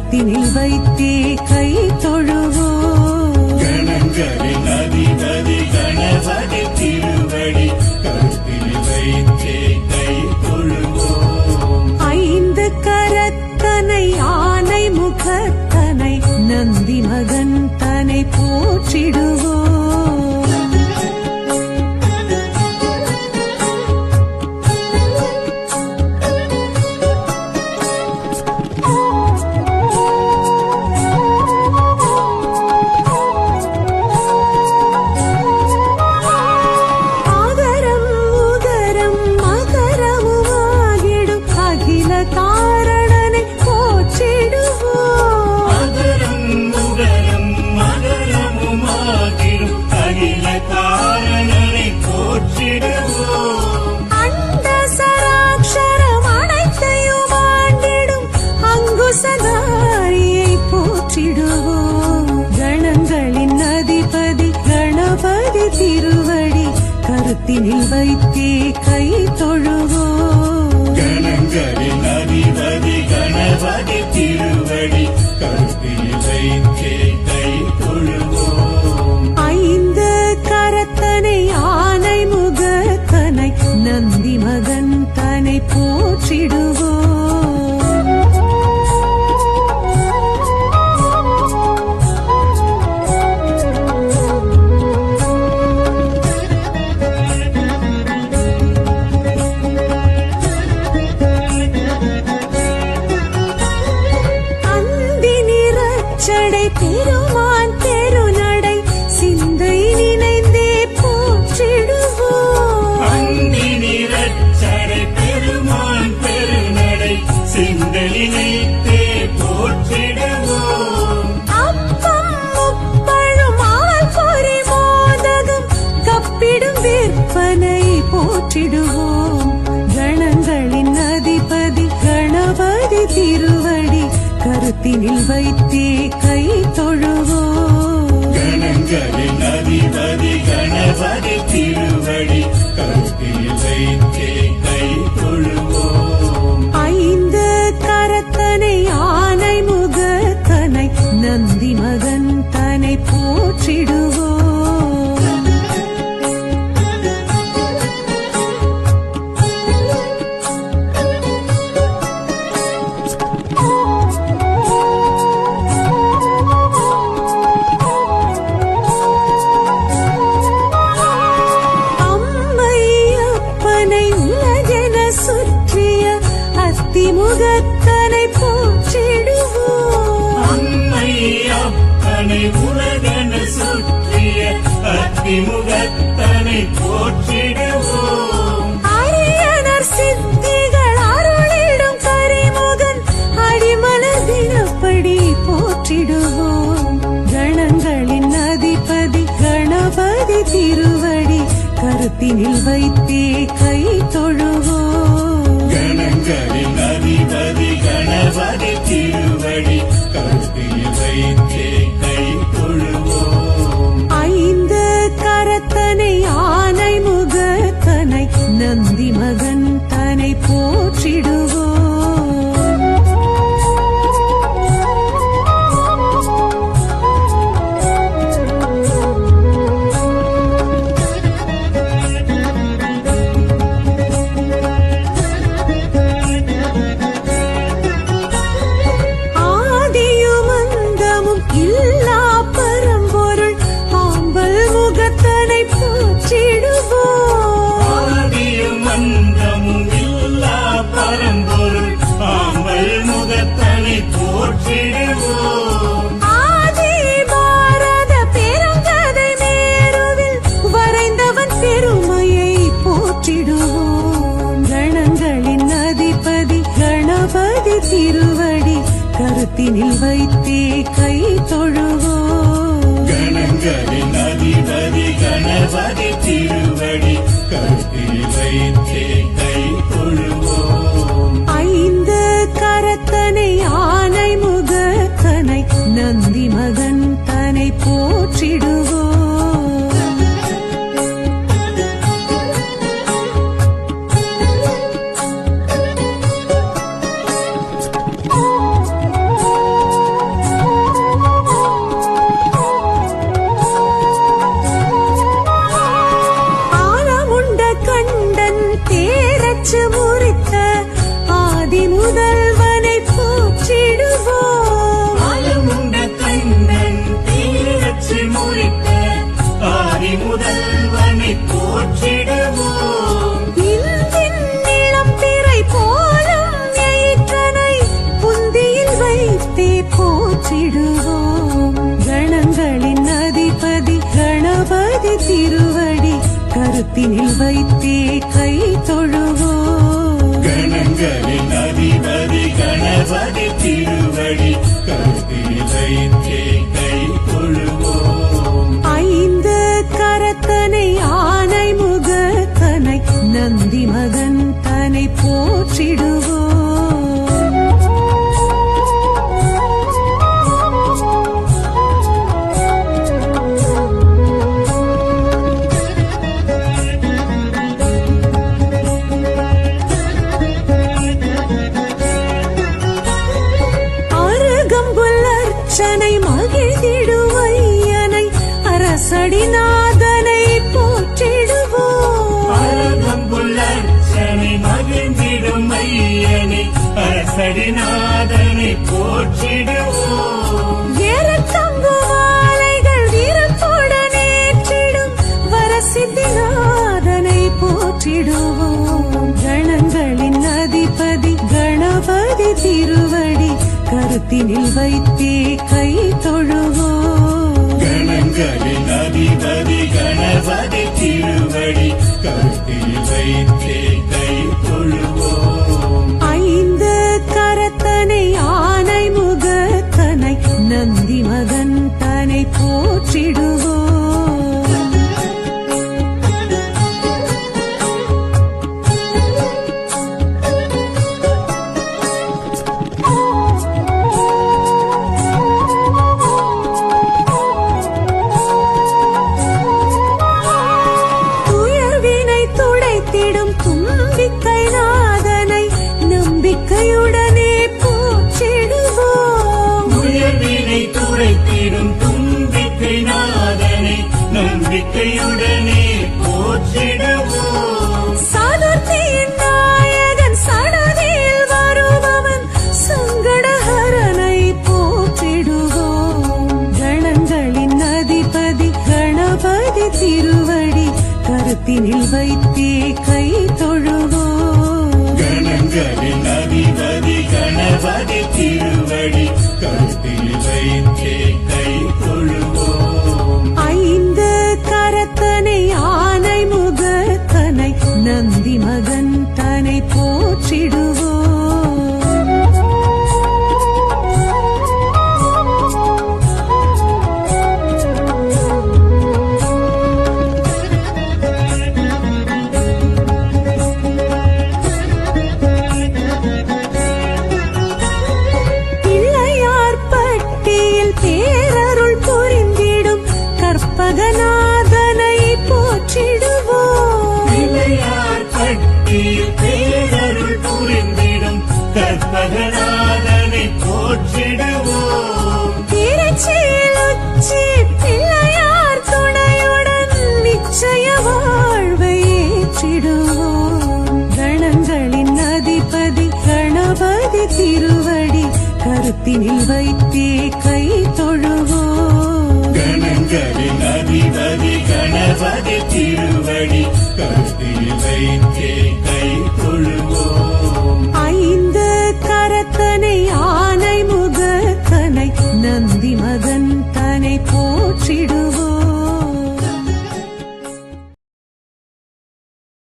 கருத்தினில் வைத்தே கை தொழுவோம். கணங்களின் அதிபதி கணபதி திருவடி கருத்தினில் வைத்தே கை தொழுவோம். ஐந்து கரத்தனை ஆனை முகத்தனை நந்தி மகன் தனை போற்றிடுவோம். கணங்களின் அதிபதி கணபதி திருவடி கருத்தினில் வைத்தே கை தொழுவோம். கணங்களின் அதிபதி கணபதி திருவடி கருத்தினில் வைத்தே கை தொழுவோம். ஐந்து கரத்தனை ஆனை முகத்தனை நந்தி மகன் தனை போற்றிடுவோம். பெருமான் பெருநடை சிந்தை நினைந்தே போற்றிடுவோம். அந்தி நிறச்சடை பெருமான் பெருநடை சிந்தை நினைத்தே போற்றிடுவோம். அப்பம் முப்பழும் ஆள் பொறி மோதகம் கப்பிடும் விற்பனை போற்றிடுவோம். கணங்களின் அதிபதி கணபதி திருவடி கருத்தினில் வைத்தே கை தொழுவோம். கணங்களின் அதிபதி கணபதி திருவடி கருத்தினில் வைத்தே கை தொழுவோம். ஐந்து கரத்தனை ஆனை முகத்தனை நந்தி மகன் தனை போற்றிடுவோம். முகத்தனை போற்றிடுவோம். அம்மை அப்பனை உலகன சுற்றிய அத்திமுகத்தனை போற்றிடுவோம். அரியனர் சித்திகள் அருளிடும் கரிமுகன் அடிமலர் தினப்படி போற்றிடுவோம். கணங்களின் அதிபதி கணபதி திருவடி கருத்தினில் வைத்தே கை தொழுவோம். கணங்களின் அதிபதி கணபதி திருவடி கருத்தினில் வைத்தே கை தொழுவோம். ஐந்து கரத்தனை ஆனை முகத்தனை நந்தி மகன் தனை போற்றிடுவோம். திருவடி கருத்தினில் வைத்தே கை தொழுவோம். கணங்களின் அதிபதி கணபதி திருவடி கருத்தினில் வைத்தே கை தொழுவோம். ஐந்து கரத்தனை ஆனை முகத்தனை நந்தி மகன் தனை போற்றிடுவோம். வைத்தே போற்றிடுவோம். கணங்களின் அதிபதி கணபதி திருவடி கருத்தினில் வைத்தே கை தொழுவோம். கணங்களின் அதிபதி கணபதி திருவடி கருத்தில் வைத்தே கை தொழுவோம். ஐந்து கரத்தனை ஆனை முகத்தனை நந்தி மகன் தனை போற்றிடுவோம். அருகம்புல்லர்ச்சனை மகிழ்ந்திடுவையனை அரசடிநாதனை போற்றிடுவோம். அருகம்புல்லர்ச்சனை மகிழ்ந்திடும் ஐயனை அரசடிநாதனை போற்றிடுவோம். ஏறத்தங்கு மாலைகள் வீரத்துடனேற்றிடும் வரசித்திநாதனை போற்றிடுவோம். கணங்களின் அதிபதி கணபதி திருவடி கருத்தினில் வைத்தே கை தொழுவோம். கணங்களின் அதிபதி கணபதி திருவடி கருத்தில் வைத்தே கை தொழுவோம். ஐந்து கரத்தனை ஆனை முகத்தனை நந்தி மகன் தனை போற்றிடுவோம். துயர்வினை துடைத்திடும் தும்பிக்கை நாதனை நம்பிக்கையுடனே போற்றிடுவோம். உயர்வினை துடைத்திடும் தும்பிக்கை நாதனை நம்பிக்கையுடனே போற்றிடுவோம். சதுர்த்தியின் நாயகன் சடதியில் வருபவன் சங்கடஹரனை போற்றிடுவோம். கணங்களின் அதிபதி கணபதி திருவடி கருத்தினில் வைத்தே கை தொழுவோம். கணங்களின் அதிபதி கணபதி திருவடி கருத்தில் வைத்தே கை தொழுவோம். ஐந்து கரத்தனை ஆனை முகத்தனை நந்தி மகன் தனை போற்றிடுவோம். பிள்ளையார் பட்டியில் பேரருள் புரிந்திடும் கற்பகநாதனை போற்றிடுவோம். பிள்ளையார் பட்டியில் பேரருள் புரிந்திடும் கற்பகநாதனை போற்றிடுவோம். திருச்சியில் உச்சி பிள்ளையார் துணையுடன் நிச்சய வாழ்வை ஏற்றிடுவோம். கணங்களின் அதிபதி கணபதி திருவடி கருத்தினில் வைத்தே கை தொழுவோம். கணங்களின் அதிபதி கணபதி திருவடி கருத்தில் வைத்தே கை தொழுவோம். ஐந்து கரத்தனை ஆனை முகத்தனை நந்தி மகன் தனை போற்றிடுவோம்.